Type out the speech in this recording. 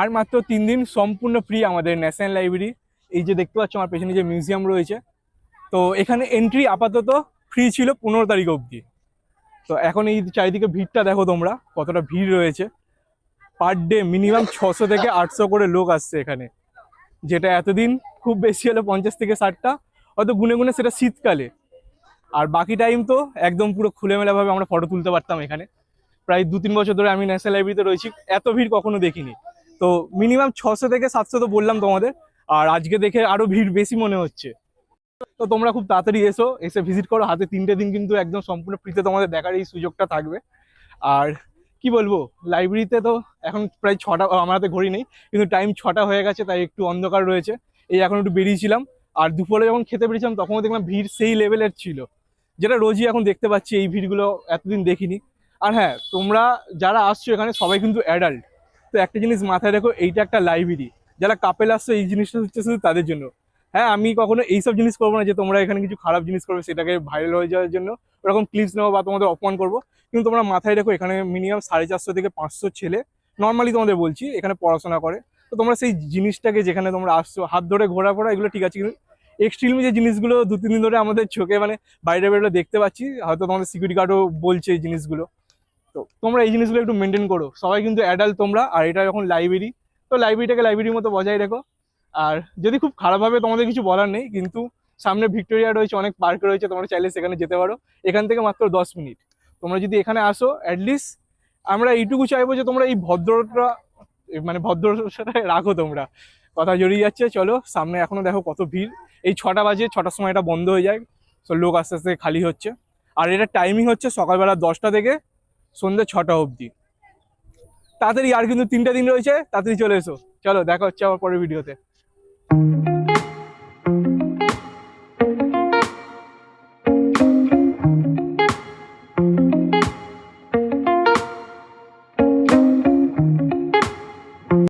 আর মাত্র 3 দিন সম্পূর্ণ ফ্রি আমাদের ন্যাশনাল লাইব্রেরি। এই যে দেখতে পাচ্ছ আমার পেছনে যে মিউজিয়াম রয়েছে, তো এখানে এন্ট্রি আপাতত ফ্রি ছিল 15 তারিখ অবধি। তো এখন এই চারিদিকে ভিড়টা দেখো তোমরা, কতটা ভিড় রয়েছে। পার ডে মিনিমাম 600 থেকে 800 করে লোক আসছে এখানে, যেটা এতদিন খুব বেশি হলে 50 থেকে 60টা, হয়তো গুনে গুনে সেটা শীতকালে। আর বাকি টাইম তো একদম পুরো খুলেমেলাভাবে আমরা ফটো তুলতে পারতাম এখানে। প্রায় 2-3 বছর ধরে আমি ন্যাশনাল লাইব্রেরিতে রয়েছি, এত ভিড় কখনো দেখিনি। তো মিনিমাম 600 থেকে 700 তো বললাম তোমাদের, আর আজকে দেখে আরো ভিড় বেশি মনে হচ্ছে। তো তোমরা খুব তাড়াতাড়ি এসে ভিজিট করো। হাতে 3টে দিন কিন্তু একদম সম্পূর্ণ ফ্রিতে তোমাদের দেখার এই সুযোগটা থাকবে। আর কি বলবো, লাইব্রেরিতে তো এখন প্রায় 6টা, আমার হাতে ঘড়ি নেই কিন্তু টাইম 6টা হয়ে গেছে, তাই একটু অন্ধকার রয়েছে। এই এখন একটু বেরিয়েছিলাম, আর দুপুরে যখন খেতে বেরিয়েছিলাম তখনও দেখলাম ভিড় সেই লেভেলের ছিল, যেটা রোজই এখন দেখতে পাচ্ছি। এই ভিড়গুলো এতদিন দেখিনি। আর হ্যাঁ, তোমরা যারা আসছো এখানে সবাই কিন্তু অ্যাডাল্ট। তো একটা জিনিস মাথায় রেখো, এইটা একটা লাইব্রেরি। যারা কাপেল আসছো এই জিনিসটা হচ্ছে শুধু তাদের জন্য। হ্যাঁ, আমি কখনো এইসব জিনিস করবো না যে তোমরা এখানে কিছু খারাপ জিনিস করবে সেটাকে ভাইরাল হয়ে যাওয়ার জন্য ওরকম ক্লিপস নেবো বা তোমাদের অপমান করবো। কিন্তু তোমরা মাথায় রেখো, এখানে মিনিমাম 450 থেকে 500 ছেলে নর্মালি তোমাদের বলছি এখানে পড়াশোনা করে। তো তোমরা সেই জিনিসটাকে, যেখানে তোমরা আসছো হাত ধরে ঘোরাফোরা এগুলো ঠিক আছে, কিন্তু এক্সট্রিমলি যে জিনিসগুলো 2-3 দিন ধরে আমাদের চোখে মানে বাইরে বাইরে দেখতে পাচ্ছি, হয়তো তোমাদের সিকিউরিটি গার্ডও বলছে এই জিনিসগুলো। তো তোমরা এই জিনিসগুলো একটু মেনটেন করো। সবাই কিন্তু অ্যাডাল্ট তোমরা, আর এটা যখন লাইব্রেরি, তো লাইব্রেরিটাকে লাইব্রেরির মতো বজায় রেখো। আর যদি খুব খারাপভাবে, তোমাদের কিছু বলার নেই, কিন্তু সামনে ভিক্টোরিয়া রয়েছে, অনেক পার্ক রয়েছে, তোমরা চাইলে সেখানে যেতে পারো। এখান থেকে মাত্র 10 মিনিট। তোমরা যদি এখানে আসো অ্যাটলিস্ট আমরা এইটুকু চাইবো যে তোমরা এই ভদ্রতা, মানে ভদ্রতাটা রাখো তোমরা। কথা জড়িয়ে যাচ্ছে, চলো সামনে। এখনো দেখো কত ভিড়। এই 6টা বাজে, 6টার সময় এটা বন্ধ হয়ে যায়, তো লোক আস্তে আস্তে খালি হচ্ছে। আর এটা টাইমিং হচ্ছে সকালবেলা 10টা থেকে সন্ধ্যে 6টা অবধি। তাড়াতাড়ি, আর কিন্তু 3টে দিন রয়েছে, তাড়াতাড়ি চলে এসো। চলো দেখা হচ্ছে আবার পরের ভিডিওতে।